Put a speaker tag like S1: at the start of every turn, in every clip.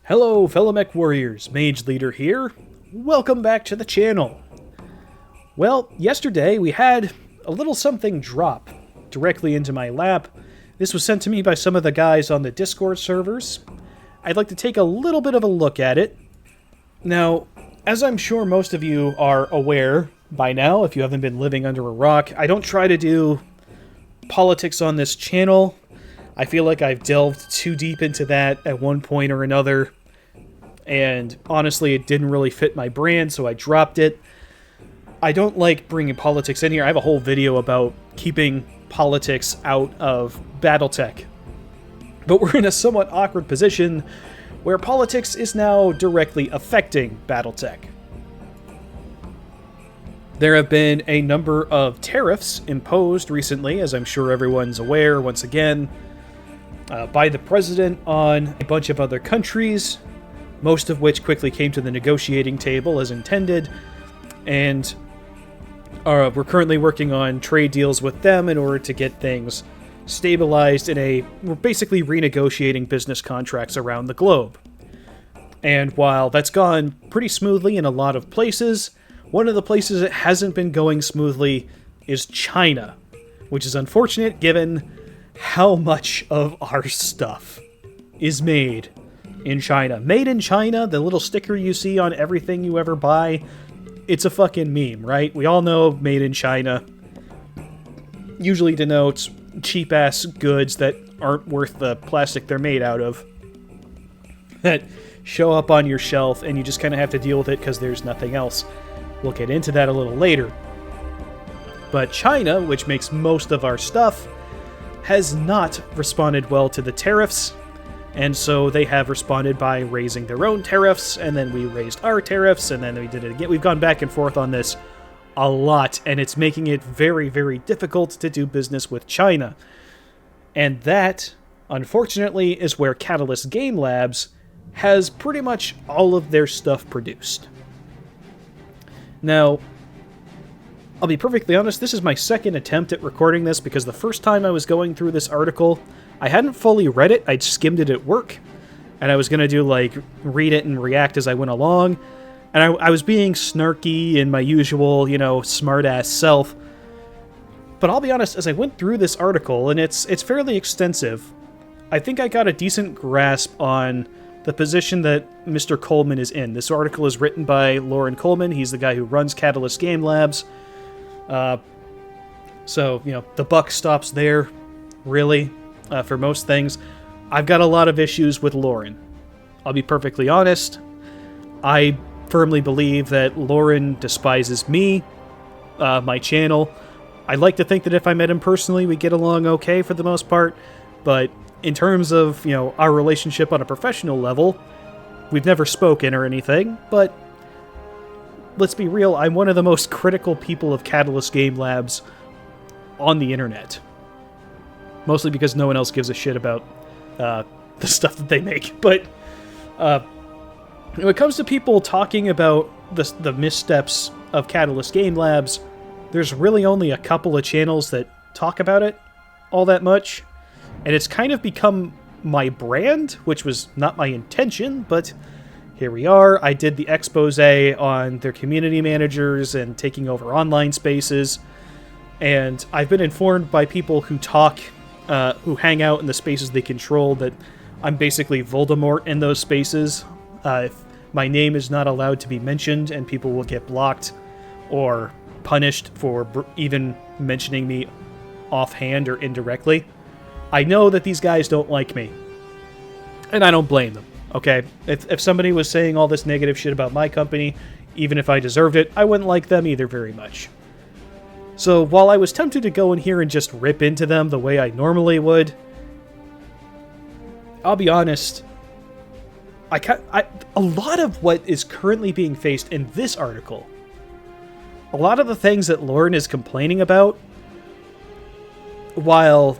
S1: Hello, fellow mech warriors, Mage Leader here. Welcome back to the channel. Well, yesterday we had a little something drop directly into my lap. This was sent to me by some of the guys on the Discord servers. I'd like to take a little bit of a look at it. Now, as I'm sure most of you are aware by now, if you haven't been living under a rock, I don't try to do politics on this channel. I feel like I've delved too deep into that at one point or another, and honestly, it didn't really fit my brand, so I dropped it. I don't like bringing politics in here. I have a whole video about keeping politics out of Battletech. But we're in a somewhat awkward position where politics is now directly affecting Battletech. There have been a number of tariffs imposed recently, as I'm sure everyone's aware, once again, by the president on a bunch of other countries, most of which quickly came to the negotiating table as intended, and we're currently working on trade deals with them in order to get things stabilized we're basically renegotiating business contracts around the globe. And while that's gone pretty smoothly in a lot of places, one of the places it hasn't been going smoothly is China, which is unfortunate given how much of our stuff is made in China. Made in China, the little sticker you see on everything you ever buy, it's a fucking meme, right? We all know made in China usually denotes cheap-ass goods that aren't worth the plastic they're made out of, that show up on your shelf and you just kind of have to deal with it because there's nothing else. We'll get into that a little later. But China, which makes most of our stuff, has not responded well to the tariffs, and so they have responded by raising their own tariffs, and then we raised our tariffs, and then we did it again. We've gone back and forth on this a lot, and it's making it very, very difficult to do business with China. And that, unfortunately, is where Catalyst Game Labs has pretty much all of their stuff produced. Now, I'll be perfectly honest, this is my second attempt at recording this because the first time I was going through this article, I hadn't fully read it, I'd skimmed it at work, and I was going to do, read it and react as I went along, and I was being snarky in my usual, smart-ass self. But I'll be honest, as I went through this article, and it's fairly extensive, I think I got a decent grasp on the position that Mr. Coleman is in. This article is written by Loren Coleman. He's the guy who runs Catalyst Game Labs. So, the buck stops there, really, for most things. I've got a lot of issues with Loren. I'll be perfectly honest. I firmly believe that Loren despises me, my channel. I'd like to think that if I met him personally, we get along okay for the most part, but in terms of, our relationship on a professional level, we've never spoken or anything, but let's be real, I'm one of the most critical people of Catalyst Game Labs on the internet. Mostly because no one else gives a shit about the stuff that they make. But when it comes to people talking about the missteps of Catalyst Game Labs, there's really only a couple of channels that talk about it all that much. And it's kind of become my brand, which was not my intention, but here we are. I did the expose on their community managers and taking over online spaces, and I've been informed by people who who hang out in the spaces they control, that I'm basically Voldemort in those spaces. If my name is not allowed to be mentioned, and people will get blocked or punished for even mentioning me offhand or indirectly. I know that these guys don't like me, and I don't blame them. Okay, if somebody was saying all this negative shit about my company, even if I deserved it, I wouldn't like them either very much. So while I was tempted to go in here and just rip into them the way I normally would, I'll be honest, a lot of what is currently being faced in this article, a lot of the things that Loren is complaining about, while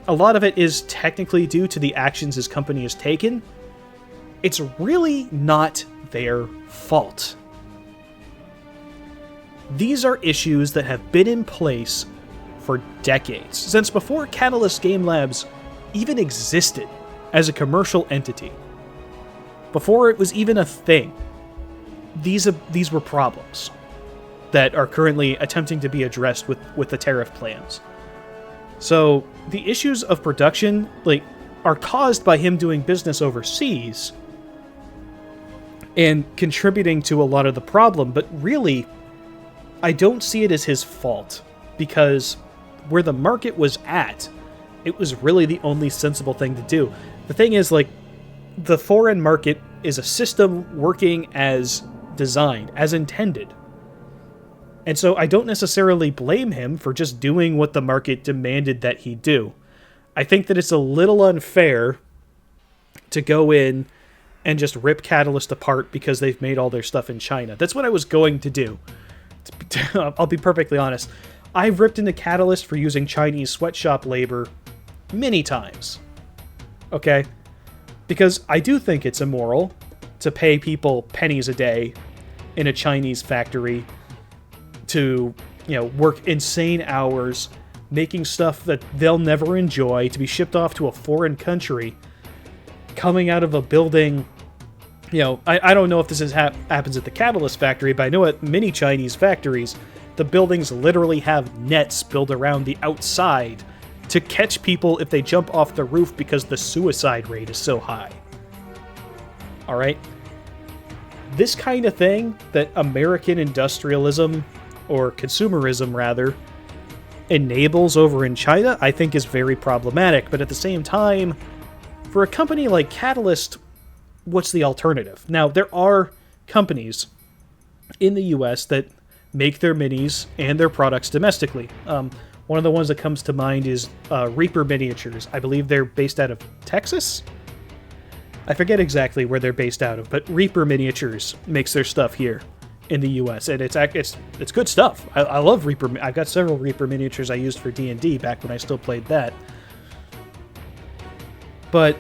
S1: a lot of it is technically due to the actions his company has taken, it's really not their fault. These are issues that have been in place for decades, since before Catalyst Game Labs even existed as a commercial entity. Before it was even a thing, these were problems that are currently attempting to be addressed with the tariff plans. So the issues of production are caused by him doing business overseas and contributing to a lot of the problem, but really, I don't see it as his fault, because where the market was at, it was really the only sensible thing to do. The thing is, the foreign market is a system working as designed, as intended. And so I don't necessarily blame him for just doing what the market demanded that he do. I think that it's a little unfair to go in and just rip Catalyst apart because they've made all their stuff in China. That's what I was going to do. I'll be perfectly honest. I've ripped into Catalyst for using Chinese sweatshop labor many times. Okay? Because I do think it's immoral to pay people pennies a day in a Chinese factory to, work insane hours, making stuff that they'll never enjoy, to be shipped off to a foreign country, coming out of a building. I don't know if this happens at the Catalyst factory, but I know at many Chinese factories, the buildings literally have nets built around the outside to catch people if they jump off the roof because the suicide rate is so high. Alright? This kind of thing that American industrialism, or consumerism rather, enables over in China, I think is very problematic. But at the same time, for a company like Catalyst, what's the alternative? Now, there are companies in the US that make their minis and their products domestically. One of the ones that comes to mind is Reaper Miniatures. I believe they're based out of Texas? I forget exactly where they're based out of, but Reaper Miniatures makes their stuff here in the US, and it's good stuff. I love Reaper. I've got several Reaper Miniatures I used for D&D back when I still played that. But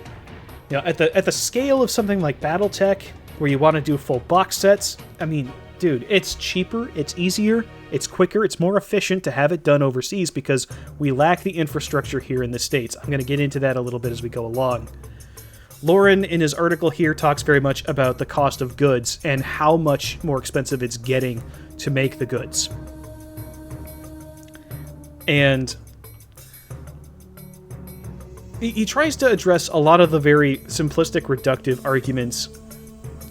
S1: at the scale of something like BattleTech, where you want to do full box sets, I mean, dude, it's cheaper, it's easier, it's quicker, it's more efficient to have it done overseas because we lack the infrastructure here in the States. I'm going to get into that a little bit as we go along. Loren, in his article here, talks very much about the cost of goods and how much more expensive it's getting to make the goods. And he tries to address a lot of the very simplistic, reductive arguments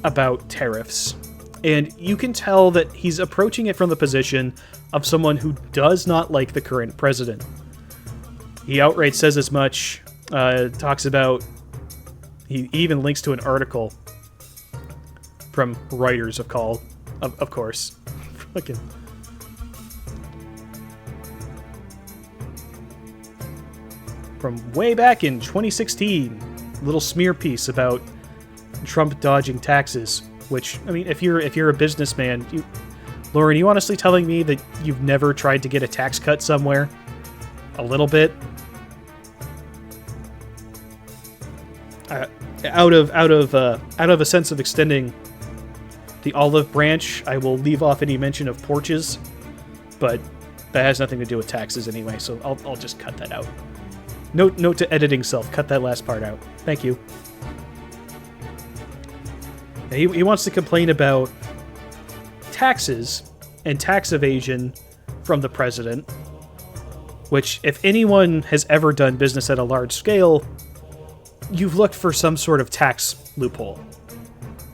S1: about tariffs. And you can tell that he's approaching it from the position of someone who does not like the current president. He outright says as much, talks about... He even links to an article from Reuters, of course. Fucking... From way back in 2016, little smear piece about Trump dodging taxes. Which, I mean, if you're a businessman, Loren, you honestly telling me that you've never tried to get a tax cut somewhere? A little bit? Out of a sense of extending the olive branch, I will leave off any mention of porches, but that has nothing to do with taxes anyway, so I'll just cut that out. Note to editing self, cut that last part out. Thank you. He wants to complain about taxes and tax evasion from the president, which, if anyone has ever done business at a large scale, you've looked for some sort of tax loophole.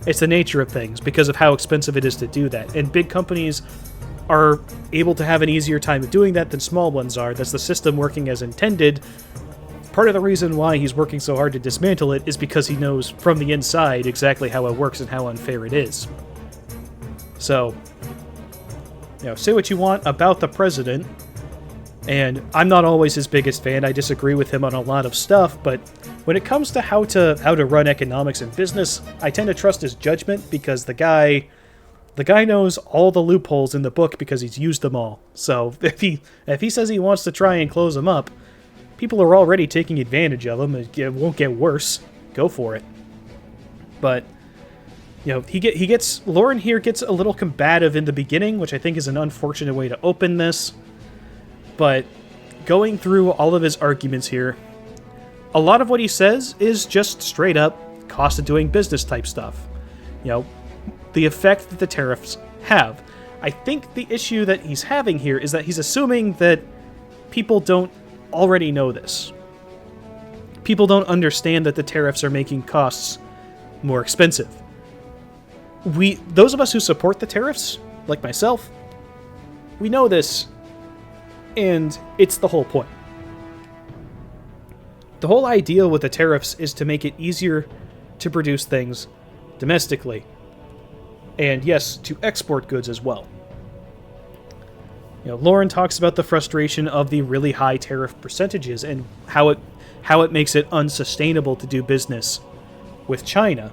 S1: It's the nature of things because of how expensive it is to do that. And big companies are able to have an easier time of doing that than small ones are. That's the system working as intended. Part of the reason why he's working so hard to dismantle it is because he knows from the inside exactly how it works and how unfair it is. So, say what you want about the president, and I'm not always his biggest fan. I disagree with him on a lot of stuff, but when it comes to how to run economics and business, I tend to trust his judgment because the guy knows all the loopholes in the book because he's used them all. So if he says he wants to try and close them up, people are already taking advantage of him. It won't get worse. Go for it. But Loren here gets a little combative in the beginning, which I think is an unfortunate way to open this. But going through all of his arguments here, a lot of what he says is just straight up cost of doing business type stuff. The effect that the tariffs have. I think the issue that he's having here is that he's assuming that people don't already know this. People don't understand that the tariffs are making costs more expensive. Those of us who support the tariffs, like myself, we know this, and it's the whole point. The whole idea with the tariffs is to make it easier to produce things domestically. And yes, to export goods as well. Loren talks about the frustration of the really high tariff percentages and how it makes it unsustainable to do business with China.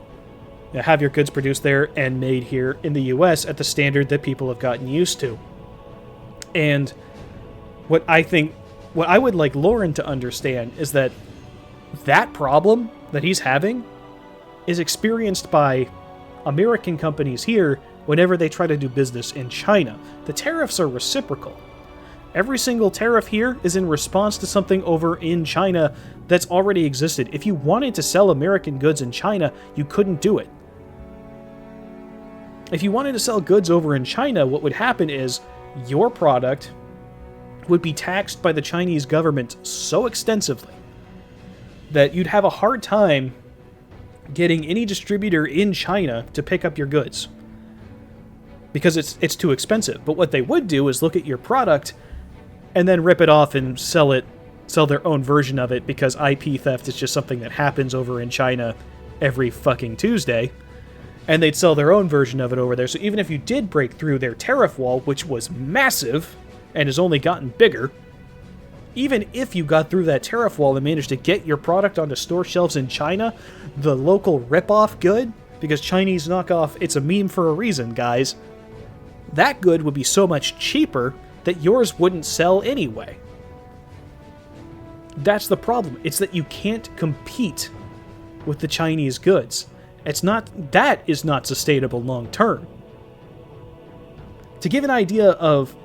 S1: Have your goods produced there and made here in the US at the standard that people have gotten used to. And what I would like Loren to understand is that problem that he's having is experienced by American companies here whenever they try to do business in China. The tariffs are reciprocal. Every single tariff here is in response to something over in China that's already existed. If you wanted to sell American goods in China, you couldn't do it. If you wanted to sell goods over in China, what would happen is your product would be taxed by the Chinese government so extensively that you'd have a hard time getting any distributor in China to pick up your goods because it's too expensive. But what they would do is look at your product and then rip it off and sell their own version of it, because IP theft is just something that happens over in China every fucking Tuesday, and they'd sell their own version of it over there. So even if you did break through their tariff wall, which was massive and has only gotten bigger, even if you got through that tariff wall and managed to get your product onto store shelves in China, the local rip-off good, because Chinese knockoff, it's a meme for a reason, guys, that good would be so much cheaper that yours wouldn't sell anyway. That's the problem. It's that you can't compete with the Chinese goods. That is not sustainable long term. To give an idea of,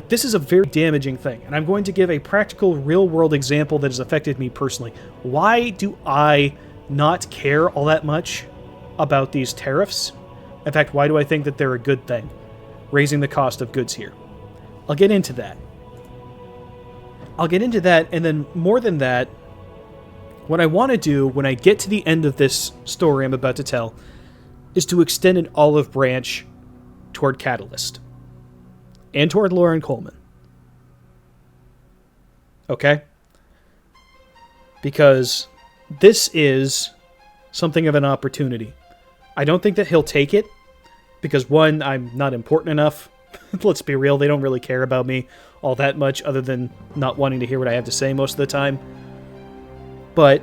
S1: this is a very damaging thing, and I'm going to give a practical, real-world example that has affected me personally. Why do I not care all that much about these tariffs? In fact, why do I think that they're a good thing? Raising the cost of goods here. I'll get into that. And then more than that, what I want to do when I get to the end of this story I'm about to tell is to extend an olive branch toward Catalyst and toward Loren Coleman. Okay? Because this is something of an opportunity. I don't think that he'll take it, because one, I'm not important enough. Let's be real, they don't really care about me all that much, other than not wanting to hear what I have to say most of the time. But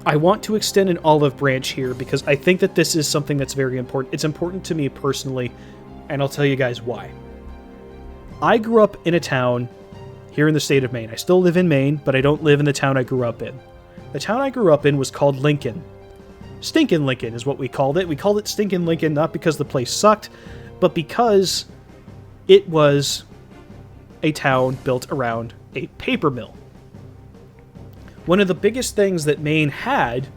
S1: I want to extend an olive branch here because I think that this is something that's very important. It's important to me personally, and I'll tell you guys why. I grew up in a town here in the state of Maine. I still live in Maine, but I don't live in the town I grew up in. The town I grew up in was called Lincoln. Stinkin' Lincoln is what we called it. We called it Stinkin' Lincoln not because the place sucked, but because it was a town built around a paper mill. One of the biggest things that Maine had,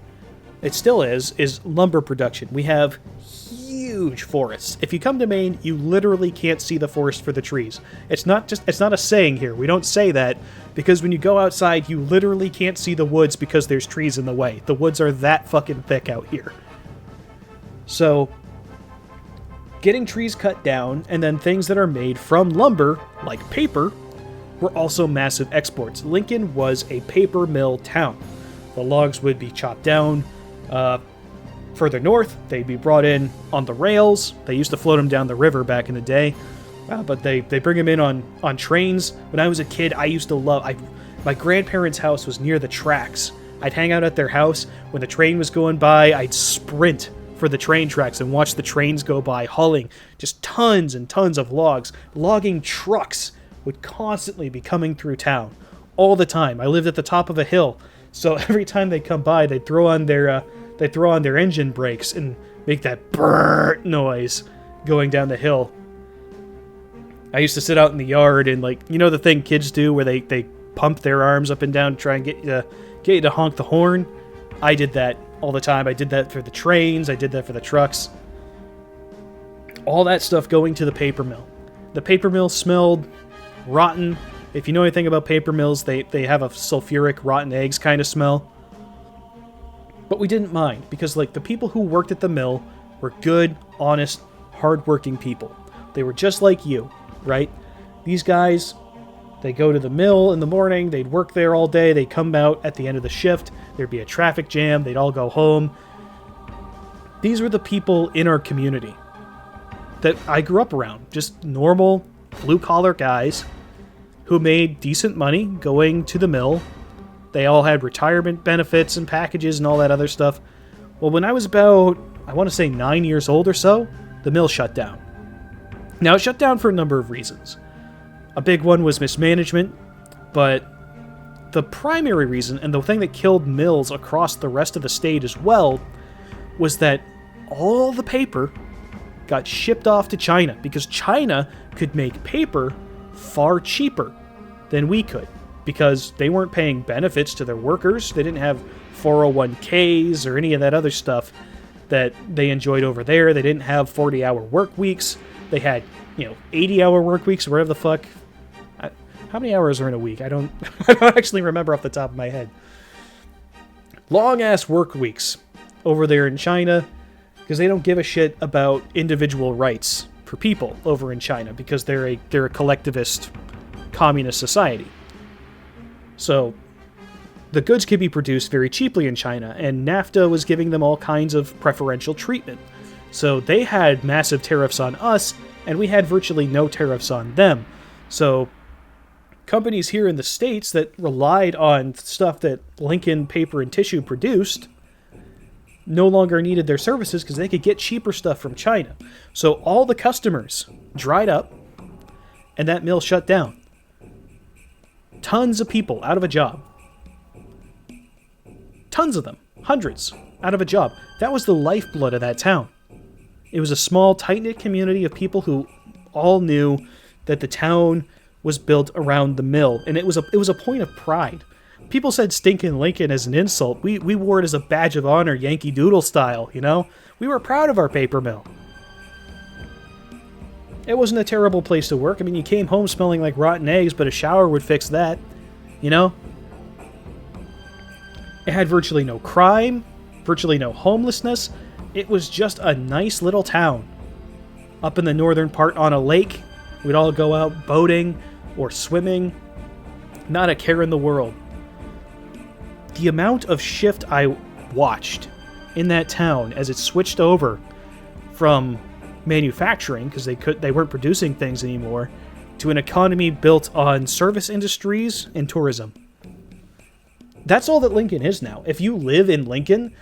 S1: it still is lumber production. We have huge forests. If you come to Maine, you literally can't see the forest for the trees. It's not a saying here. We don't say that, because when you go outside, you literally can't see the woods because there's trees in the way. The woods are that fucking thick out here. So, getting trees cut down, and then things that are made from lumber, like paper, were also massive exports. Lincoln was a paper mill town. The logs would be chopped down. Further north, they'd be brought in on the rails. They used to float them down the river back in the day, but they bring them in on trains. When I was a kid, I used to my grandparents' house was near the tracks. I'd hang out at their house. When the train was going by, I'd sprint for the train tracks and watch the trains go by, hauling just tons and tons of logs. Logging trucks would constantly be coming through town all the time. I lived at the top of a hill, so every time they come by, they'd throw on their engine brakes and make that brrrt noise going down the hill. I used to sit out in the yard and, the thing kids do where they pump their arms up and down to try and get you to honk the horn. I did that all the time. I did that for the trains. I did that for the trucks. All that stuff going to the paper mill. The paper mill smelled rotten. If you know anything about paper mills, they have a sulfuric, rotten eggs kind of smell. But we didn't mind, because like the people who worked at the mill were good, honest, hardworking people. They were just like you, right? These guys, they go to the mill in the morning, they'd work there all day, they'd come out at the end of the shift, there'd be a traffic jam, they'd all go home. These were the people in our community that I grew up around. Just normal, blue-collar guys who made decent money going to the mill. They all had retirement benefits and packages and all that other stuff. Well, when I was about, I want to say 9 years old or so, the mill shut down. Now, it shut down for a number of reasons. A big one was mismanagement, but the primary reason, and the thing that killed mills across the rest of the state as well, was that all the paper got shipped off to China, because China could make paper far cheaper than we could, because they weren't paying benefits to their workers. They didn't have 401ks or any of that other stuff that they enjoyed over there. They didn't have 40-hour work weeks. They had, 80-hour work weeks, or whatever the fuck. How many hours are in a week? I don't actually remember off the top of my head. Long-ass work weeks over there in China, because they don't give a shit about individual rights for people over in China, because they're a collectivist communist society. So the goods could be produced very cheaply in China, and NAFTA was giving them all kinds of preferential treatment. So they had massive tariffs on us, and we had virtually no tariffs on them. So companies here in the States that relied on stuff that Lincoln Paper and Tissue produced no longer needed their services because they could get cheaper stuff from China. So all the customers dried up, and that mill shut down. Tons of people out of a job. Tons of them. Hundreds out of a job. That was the lifeblood of that town. It was a small, tight-knit community of people who all knew that the town was built around the mill, and it was a point of pride. People said Stinkin' Lincoln as an insult. We wore it as a badge of honor, Yankee Doodle style, We were proud of our paper mill. It wasn't a terrible place to work. I mean, you came home smelling like rotten eggs, but a shower would fix that, It had virtually no crime, virtually no homelessness. It was just a nice little town. Up in the northern part on a lake, we'd all go out boating or swimming. Not a care in the world. The amount of shift I watched in that town as it switched over from manufacturing, because they weren't producing things anymore, to an economy built on service industries and tourism. That's all that Lincoln is now. If you live in Lincoln,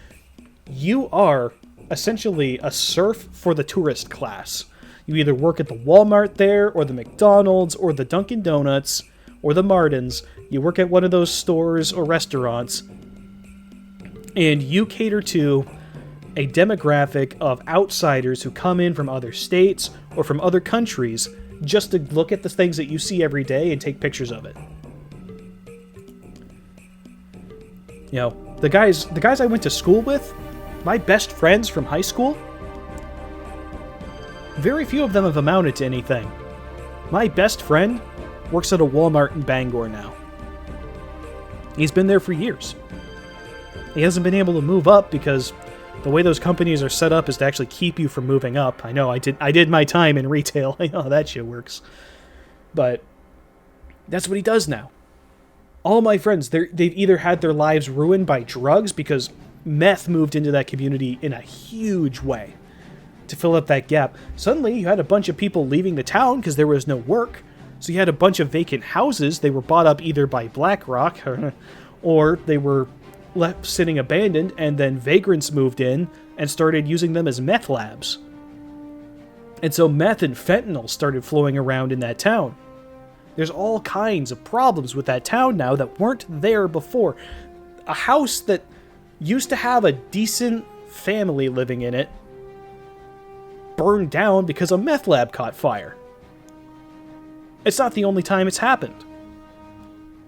S1: you are essentially a serf for the tourist class. You either work at the Walmart there, or the McDonald's, or the Dunkin' Donuts, or the Martins. You work at one of those stores or restaurants, and you cater to a demographic of outsiders who come in from other states or from other countries just to look at the things that you see every day and take pictures of it. The guys I went to school with, my best friends from high school, very few of them have amounted to anything. My best friend works at a Walmart in Bangor now. He's been there for years. He hasn't been able to move up because the way those companies are set up is to actually keep you from moving up. I know, I did my time in retail. I know how that shit works. But that's what he does now. All my friends, they've either had their lives ruined by drugs, because meth moved into that community in a huge way to fill up that gap. Suddenly, you had a bunch of people leaving the town because there was no work. So you had a bunch of vacant houses. They were bought up either by BlackRock or they were left sitting abandoned, and then vagrants moved in and started using them as meth labs. And so meth and fentanyl started flowing around in that town. There's all kinds of problems with that town now that weren't there before. A house that used to have a decent family living in it burned down because a meth lab caught fire. It's not the only time it's happened.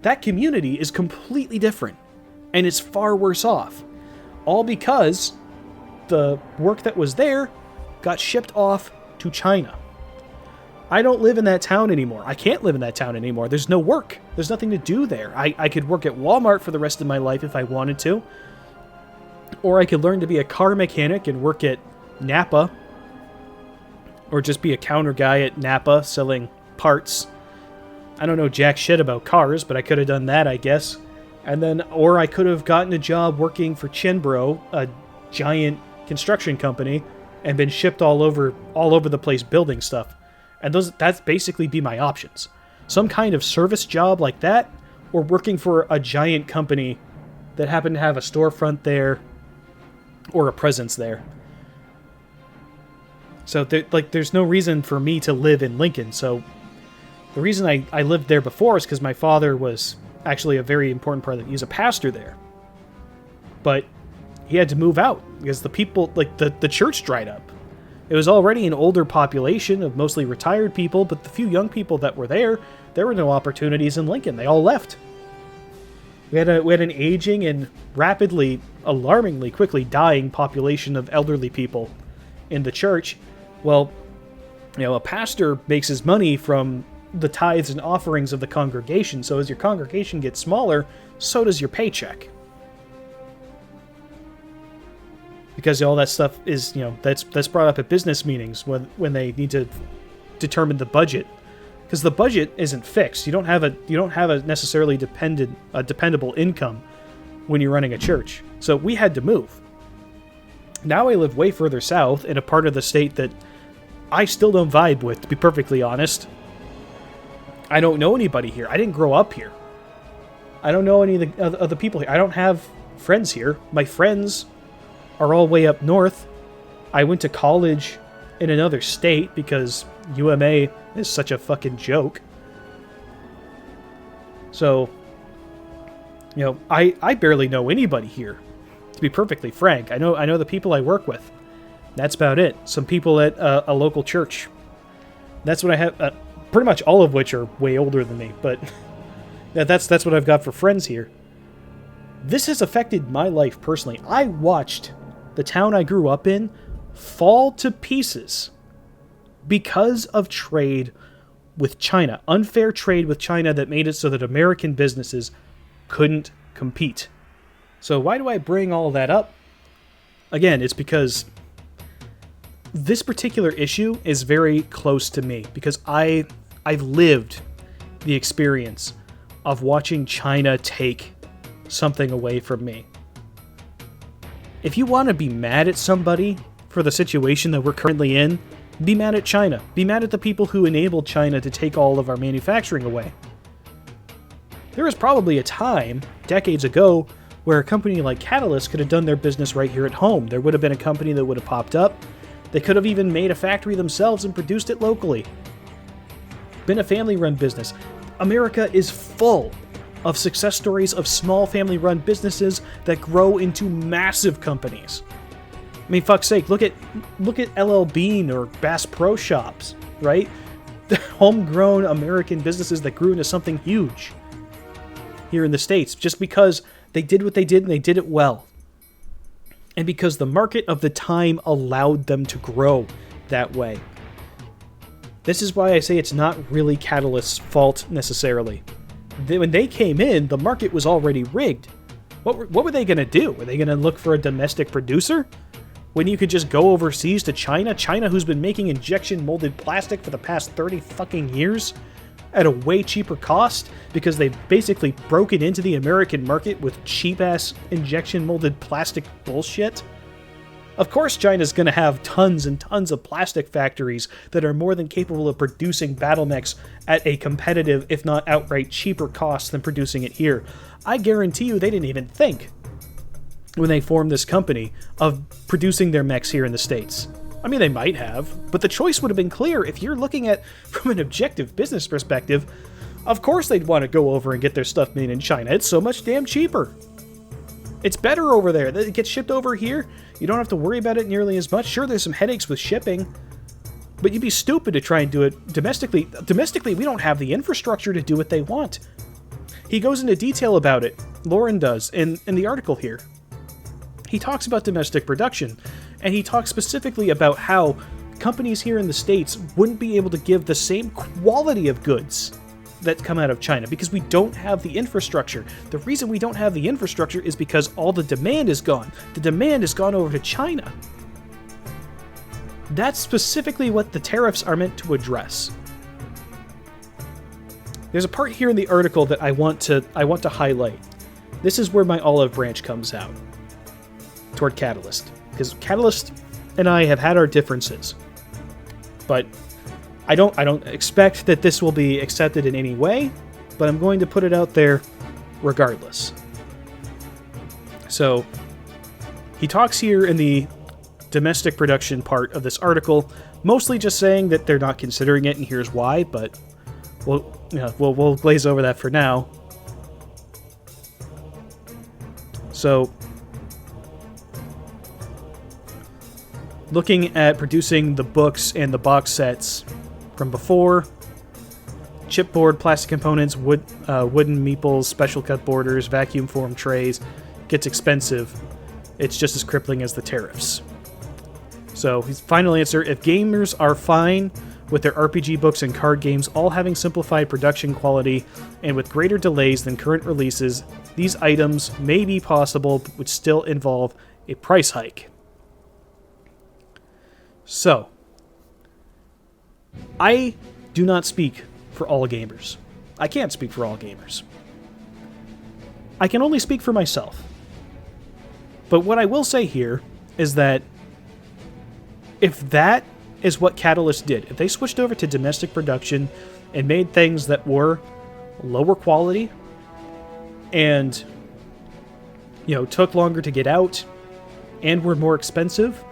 S1: That community is completely different, and it's far worse off. all because the work that was there got shipped off to China. I don't live in that town anymore. I can't live in that town anymore. There's no work. There's nothing to do there. I could work at Walmart for the rest of my life if I wanted to. Or I could learn to be a car mechanic and work at Napa. Or just be a counter guy at Napa selling parts. I don't know jack shit about cars, but I could have done that, I guess. And then, or I could have gotten a job working for Chinbro, a giant construction company, and been shipped all over the place building stuff. And that's basically be my options. Some kind of service job like that, or working for a giant company that happened to have a storefront there, or a presence there. So, there's no reason for me to live in Lincoln. So, the reason I lived there before is because my father was actually a very important part of it. He's a pastor there. But he had to move out because the people, the church dried up. It was already an older population of mostly retired people, but the few young people that were there were no opportunities in Lincoln. They all left. We had an aging and rapidly, alarmingly quickly dying population of elderly people in the church. Well, a pastor makes his money from the tithes and offerings of the congregation, so as your congregation gets smaller, so does your paycheck. Because all that stuff is, that's brought up at business meetings when they need to determine the budget. Because the budget isn't fixed. You don't have a necessarily dependable income when you're running a church. So we had to move. Now I live way further south in a part of the state that I still don't vibe with, to be perfectly honest. I don't know anybody here. I didn't grow up here. I don't know any of the people here. I don't have friends here. My friends are all way up north. I went to college in another state because UMA is such a fucking joke. So, I barely know anybody here, to be perfectly frank. I know the people I work with. That's about it. Some people at a local church. That's what I have. Pretty much all of which are way older than me, but that's what I've got for friends here. This has affected my life personally. I watched the town I grew up in fall to pieces because of trade with China. Unfair trade with China that made it so that American businesses couldn't compete. So why do I bring all that up? Again, it's because this particular issue is very close to me because I've lived the experience of watching China take something away from me. If you want to be mad at somebody for the situation that we're currently in, be mad at China. Be mad at the people who enabled China to take all of our manufacturing away. There was probably a time, decades ago, where a company like Catalyst could have done their business right here at home. There would have been a company that would have popped up. They could have even made a factory themselves and produced it locally. Been a family-run business. America is full of success stories of small family-run businesses that grow into massive companies. I mean, fuck's sake, look at LL Bean or Bass Pro Shops, right? The homegrown American businesses that grew into something huge here in the States just because they did what they did and they did it well. And because the market of the time allowed them to grow that way. This is why I say it's not really Catalyst's fault necessarily. When they came in, the market was already rigged. What were they going to do? Were they going to look for a domestic producer? When you could just go overseas to China? China, who's been making injection molded plastic for the past 30 fucking years at a way cheaper cost because they've basically broken into the American market with cheap-ass injection molded plastic bullshit? Of course China's going to have tons and tons of plastic factories that are more than capable of producing battle mechs at a competitive, if not outright cheaper cost than producing it here. I guarantee you they didn't even think, when they formed this company, of producing their mechs here in the States. I mean, they might have, but the choice would have been clear. If you're looking at from an objective business perspective, of course they'd want to go over and get their stuff made in China. It's so much damn cheaper. It's better over there. It gets shipped over here. You don't have to worry about it nearly as much. Sure, there's some headaches with shipping, but you'd be stupid to try and do it domestically. Domestically, we don't have the infrastructure to do what they want. He goes into detail about it. Loren does in the article here. he talks about domestic production, and he talks specifically about how companies here in the States wouldn't be able to give the same quality of goods that come out of China because we don't have the infrastructure. The reason we don't have the infrastructure is because all the demand is gone. The demand has gone over to China. That's specifically what the tariffs are meant to address. There's a part here in the article that I want to highlight. This is where my olive branch comes out toward Catalyst, because Catalyst and I have had our differences, but I don't expect that this will be accepted in any way, but I'm going to put it out there regardless. So he talks here in the domestic production part of this article, mostly just saying that they're not considering it, and here's why, but we'll glaze over that for now. So, looking at producing the books and the box sets from before, chipboard, plastic components, wooden meeples, special cut borders, vacuum form trays, gets expensive. It's just as crippling as the tariffs. So, his final answer, if gamers are fine with their RPG books and card games all having simplified production quality and with greater delays than current releases, these items may be possible but would still involve a price hike. So, I do not speak for all gamers. I can't speak for all gamers. I can only speak for myself. But what I will say here is that if that is what Catalyst did, if they switched over to domestic production and made things that were lower quality and, took longer to get out and were more expensive,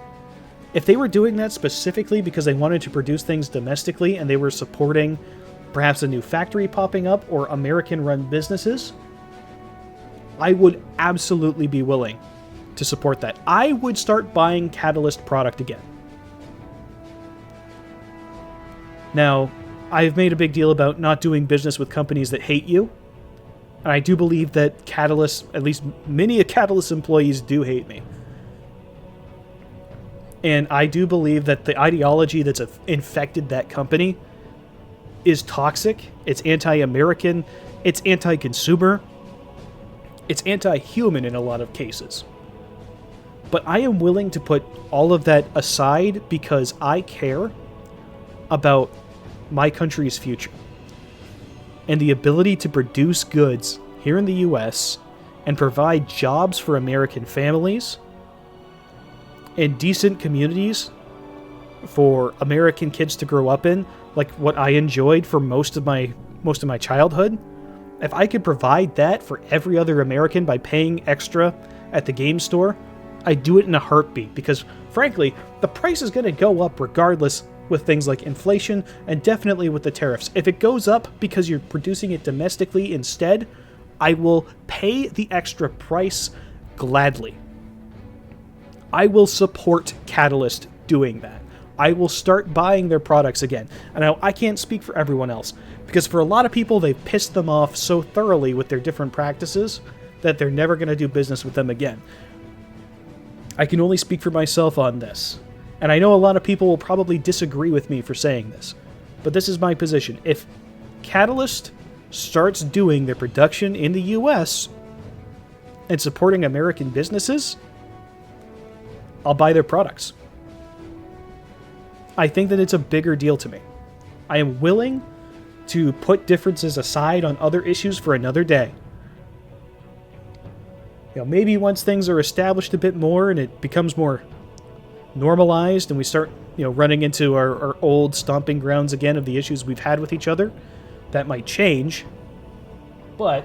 S1: if they were doing that specifically because they wanted to produce things domestically and they were supporting perhaps a new factory popping up or American-run businesses, I would absolutely be willing to support that. I would start buying Catalyst product again. Now, I've made a big deal about not doing business with companies that hate you. And I do believe that Catalyst, at least many of Catalyst employees do hate me. And I do believe that the ideology that's infected that company is toxic. It's anti-American. It's anti-consumer. It's anti-human in a lot of cases. But I am willing to put all of that aside because I care about my country's future and the ability to produce goods here in the US and provide jobs for American families and decent communities for American kids to grow up in, like what I enjoyed for most of my childhood. If I could provide that for every other American by paying extra at the game store, I'd do it in a heartbeat because, frankly, the price is going to go up regardless with things like inflation and definitely with the tariffs. If it goes up because you're producing it domestically instead, I will pay the extra price gladly. I will support Catalyst doing that. I will start buying their products again. And I can't speak for everyone else because for a lot of people, they've pissed them off so thoroughly with their different practices that they're never going to do business with them again. I can only speak for myself on this. And I know a lot of people will probably disagree with me for saying this, but this is my position. If Catalyst starts doing their production in the US and supporting American businesses, I'll buy their products. I think that it's a bigger deal to me. I am willing to put differences aside on other issues for another day. Maybe once things are established a bit more and it becomes more normalized and we start, running into our old stomping grounds again of the issues we've had with each other, that might change. But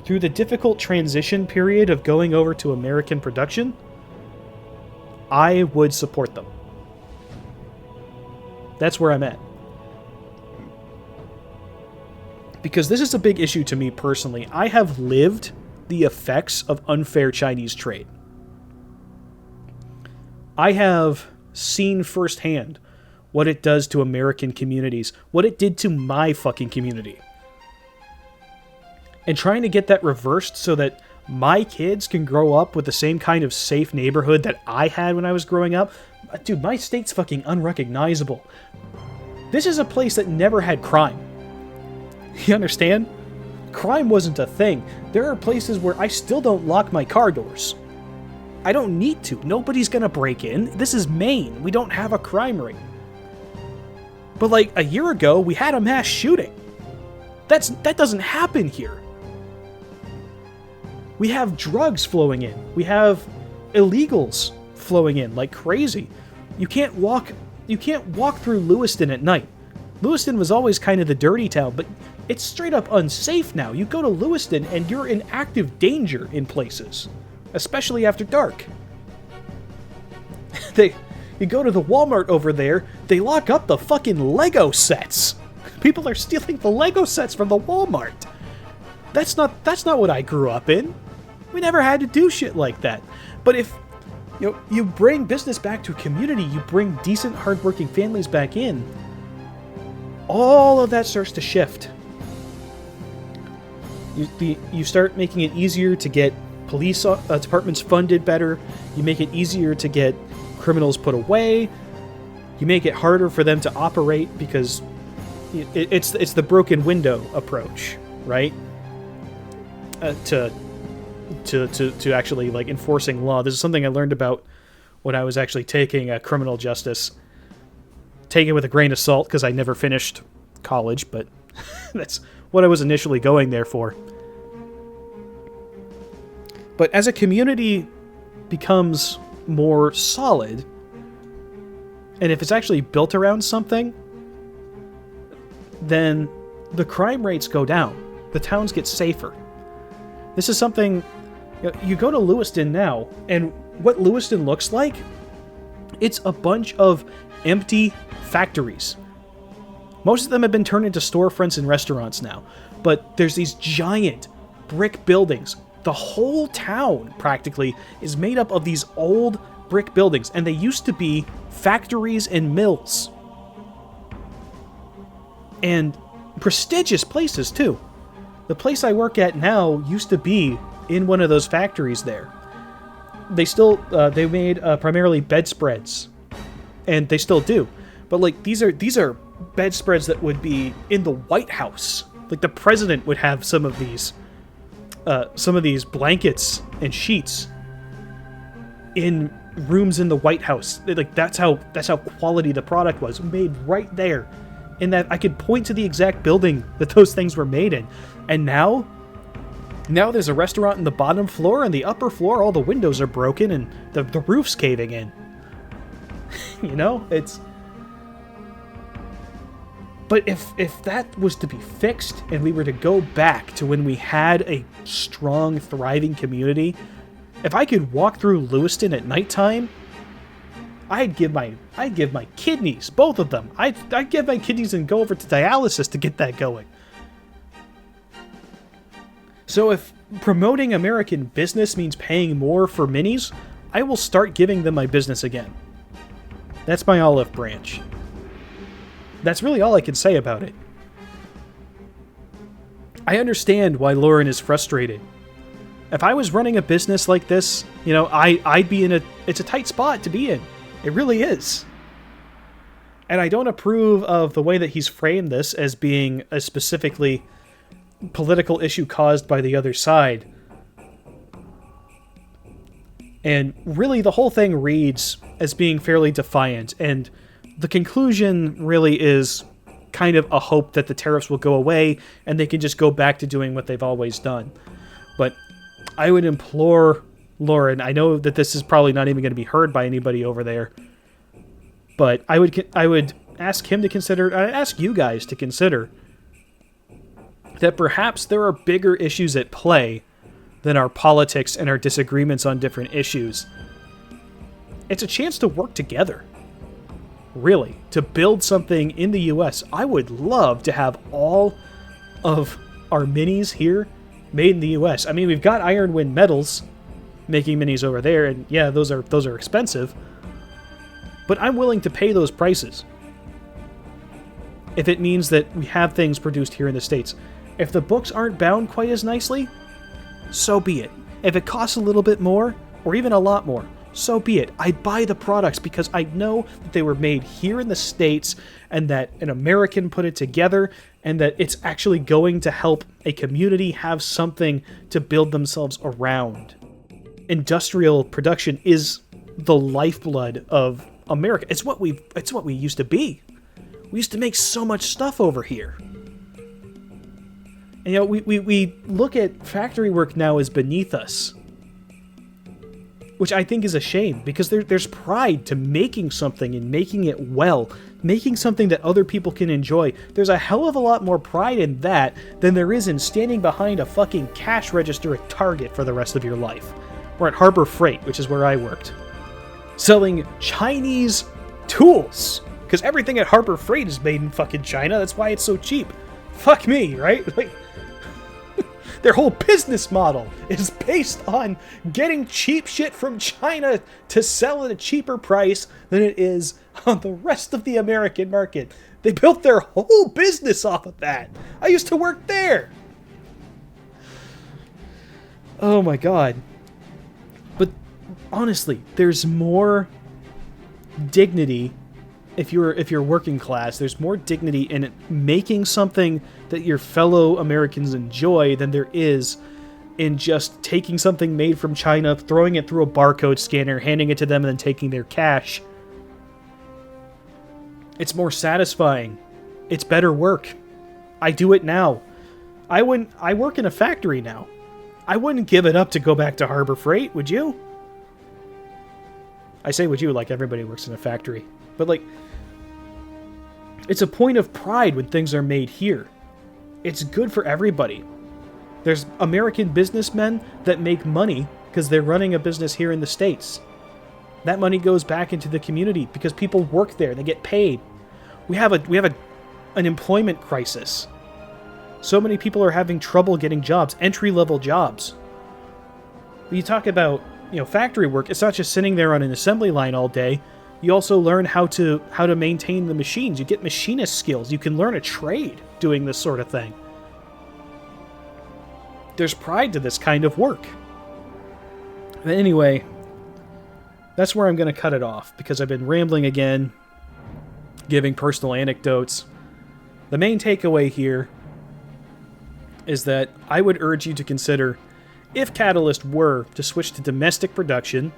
S1: through the difficult transition period of going over to American production, I would support them. That's where I'm at. Because this is a big issue to me personally. I have lived the effects of unfair Chinese trade. I have seen firsthand what it does to American communities, what it did to my fucking community. And trying to get that reversed so that my kids can grow up with the same kind of safe neighborhood that I had when I was growing up, dude, my state's fucking unrecognizable. This is a place that never had crime. You understand? Crime wasn't a thing. There are places where I still don't lock my car doors. I don't need to. Nobody's gonna break in. This is Maine. We don't have a crime rate. But like a year ago, we had a mass shooting. That doesn't happen here. We have drugs flowing in. We have illegals flowing in like crazy. You can't walk through Lewiston at night. Lewiston was always kind of the dirty town, but it's straight up unsafe now. You go to Lewiston and you're in active danger in places, especially after dark. You go to the Walmart over there, they lock up the fucking Lego sets. People are stealing the Lego sets from the Walmart. That's not what I grew up in. We never had to do shit like that. But if you bring business back to a community, you bring decent, hardworking families back in, all of that starts to shift. You start making it easier to get police departments funded better. You make it easier to get criminals put away. You make it harder for them to operate because it's the broken window approach, right? To actually like enforcing law. This is something I learned about when I was actually taking criminal justice. Take it with a grain of salt because I never finished college, but that's what I was initially going there for. But as a community becomes more solid, and if it's actually built around something, then the crime rates go down. The towns get safer. This is something... You go to Lewiston now, and what Lewiston looks like, it's a bunch of empty factories. Most of them have been turned into storefronts and restaurants now, but there's these giant brick buildings. The whole town, practically, is made up of these old brick buildings, and they used to be factories and mills. And prestigious places, too. The place I work at now used to be in one of those factories there. They still, they made primarily bedspreads, and they still do. But like these are bedspreads that would be in the White House. Like the president would have some of these blankets and sheets in rooms in the White House. Like that's how quality the product was, made right there. In that I could point to the exact building that those things were made in. And now there's a restaurant in the bottom floor, and the upper floor, all the windows are broken, and the roof's caving in. It's... But if that was to be fixed, and we were to go back to when we had a strong, thriving community, if I could walk through Lewiston at nighttime, I'd give my kidneys, both of them. I'd give my kidneys and go over to dialysis to get that going. So if promoting American business means paying more for minis, I will start giving them my business again. That's my olive branch. That's really all I can say about it. I understand why Loren is frustrated. If I was running a business like this, I'd be it's a tight spot to be in. It really is. And I don't approve of the way that he's framed this as being a specifically political issue caused by the other side. And really the whole thing reads as being fairly defiant, and the conclusion really is kind of a hope that the tariffs will go away and they can just go back to doing what they've always done. But I would implore Loren, I know that this is probably not even going to be heard by anybody over there, but I would ask him to consider, I'd ask you guys to consider that perhaps there are bigger issues at play than our politics and our disagreements on different issues. It's a chance to work together. Really, to build something in the US. I would love to have all of our minis here made in the US. I mean, we've got Iron Wind Metals making minis over there, and yeah, those are expensive. But I'm willing to pay those prices if it means that we have things produced here in the States. If the books aren't bound quite as nicely, so be it. If it costs a little bit more, or even a lot more, so be it. I buy the products because I know that they were made here in the States and that an American put it together and that it's actually going to help a community have something to build themselves around. Industrial production is the lifeblood of America. It's what we used to be. We used to make so much stuff over here. And, you know, we look at factory work now as beneath us, which I think is a shame, because there's pride to making something and making it well, making something that other people can enjoy. There's a hell of a lot more pride in that than there is in standing behind a fucking cash register at Target for the rest of your life, or at Harbor Freight, which is where I worked, selling Chinese tools, because everything at Harbor Freight is made in fucking China. That's why it's so cheap. Fuck me, right? Like, their whole business model is based on getting cheap shit from China to sell at a cheaper price than it is on the rest of the American market. They built their whole business off of that. I used to work there. Oh my god. But honestly, there's more dignity if you're working class. There's more dignity in making something that your fellow Americans enjoy than there is in just taking something made from China, throwing it through a barcode scanner, handing it to them, and then taking their cash. It's more satisfying. It's better work. I do it now. I work in a factory now. I wouldn't give it up to go back to Harbor Freight, would you? I say would you like everybody works in a factory. But, like, it's a point of pride when things are made here. It's good for everybody. There's American businessmen that make money because they're running a business here in the States. That money goes back into the community because people work there. They get paid. We have an employment crisis. So many people are having trouble getting jobs, entry-level jobs. When you talk about, factory work, it's not just sitting there on an assembly line all day. You also learn how to maintain the machines. You get machinist skills. You can learn a trade doing this sort of thing. There's pride to this kind of work. But anyway, that's where I'm going to cut it off, because I've been rambling again, giving personal anecdotes. The main takeaway here is that I would urge you to consider, if Catalyst were to switch to domestic production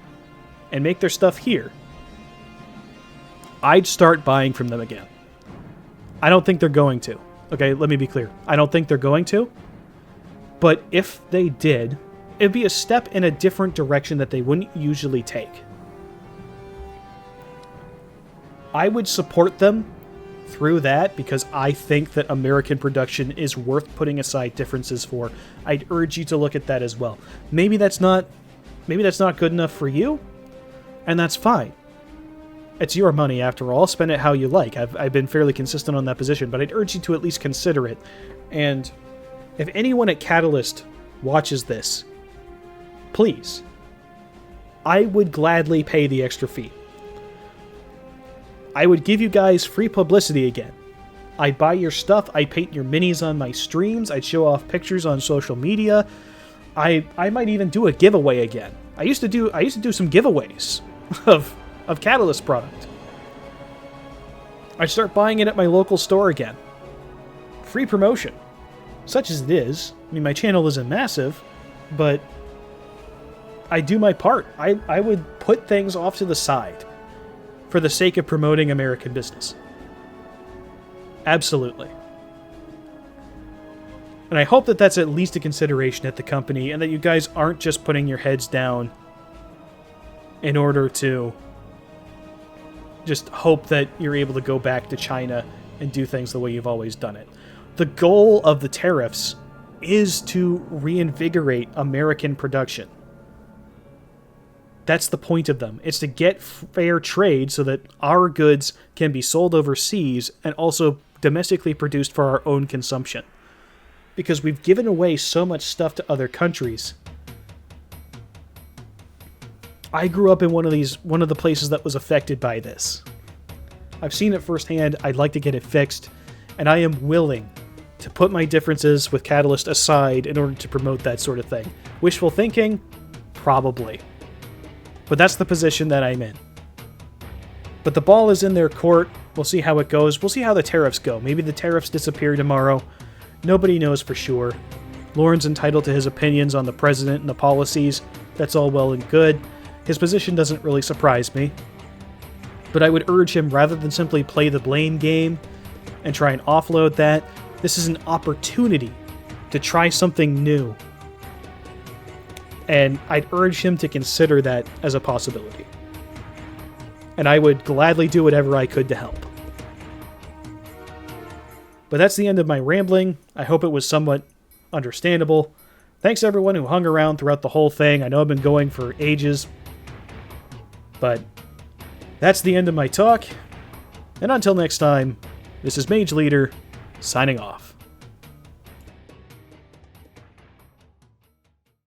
S1: and make their stuff here, I'd start buying from them again. I don't think they're going to. Okay, let me be clear. I don't think they're going to. But if they did, it'd be a step in a different direction that they wouldn't usually take. I would support them through that because I think that American production is worth putting aside differences for. I'd urge you to look at that as well. Maybe that's not good enough for you, and that's fine. It's your money, after all. Spend it how you like. I've been fairly consistent on that position, but I'd urge you to at least consider it. And if anyone at Catalyst watches this, please, I would gladly pay the extra fee. I would give you guys free publicity again. I'd buy your stuff. I'd paint your minis on my streams. I'd show off pictures on social media. I might even do a giveaway again. I used to do some giveaways of Catalyst product. I'd start buying it at my local store again. Free promotion. Such as it is. I mean, my channel isn't massive, but I do my part. I would put things off to the side for the sake of promoting American business. Absolutely. And I hope that that's at least a consideration at the company, and that you guys aren't just putting your heads down in order to just hope that you're able to go back to China and do things the way you've always done it. The goal of the tariffs is to reinvigorate American production. That's the point of them. It's to get fair trade so that our goods can be sold overseas and also domestically produced for our own consumption. Because we've given away so much stuff to other countries. I grew up in one of the places that was affected by this. I've seen it firsthand. I'd like to get it fixed, and I am willing to put my differences with Catalyst aside in order to promote that sort of thing. Wishful thinking? Probably. But that's the position that I'm in. But the ball is in their court. We'll see how it goes. We'll see how the tariffs go. Maybe the tariffs disappear tomorrow. Nobody knows for sure. Loren's entitled to his opinions on the president and the policies. That's all well and good. His position doesn't really surprise me. But I would urge him, rather than simply play the blame game and try and offload that, this is an opportunity to try something new. And I'd urge him to consider that as a possibility. And I would gladly do whatever I could to help. But that's the end of my rambling. I hope it was somewhat understandable. Thanks everyone who hung around throughout the whole thing. I know I've been going for ages. But that's the end of my talk. And until next time, this is Mage Leader, signing off.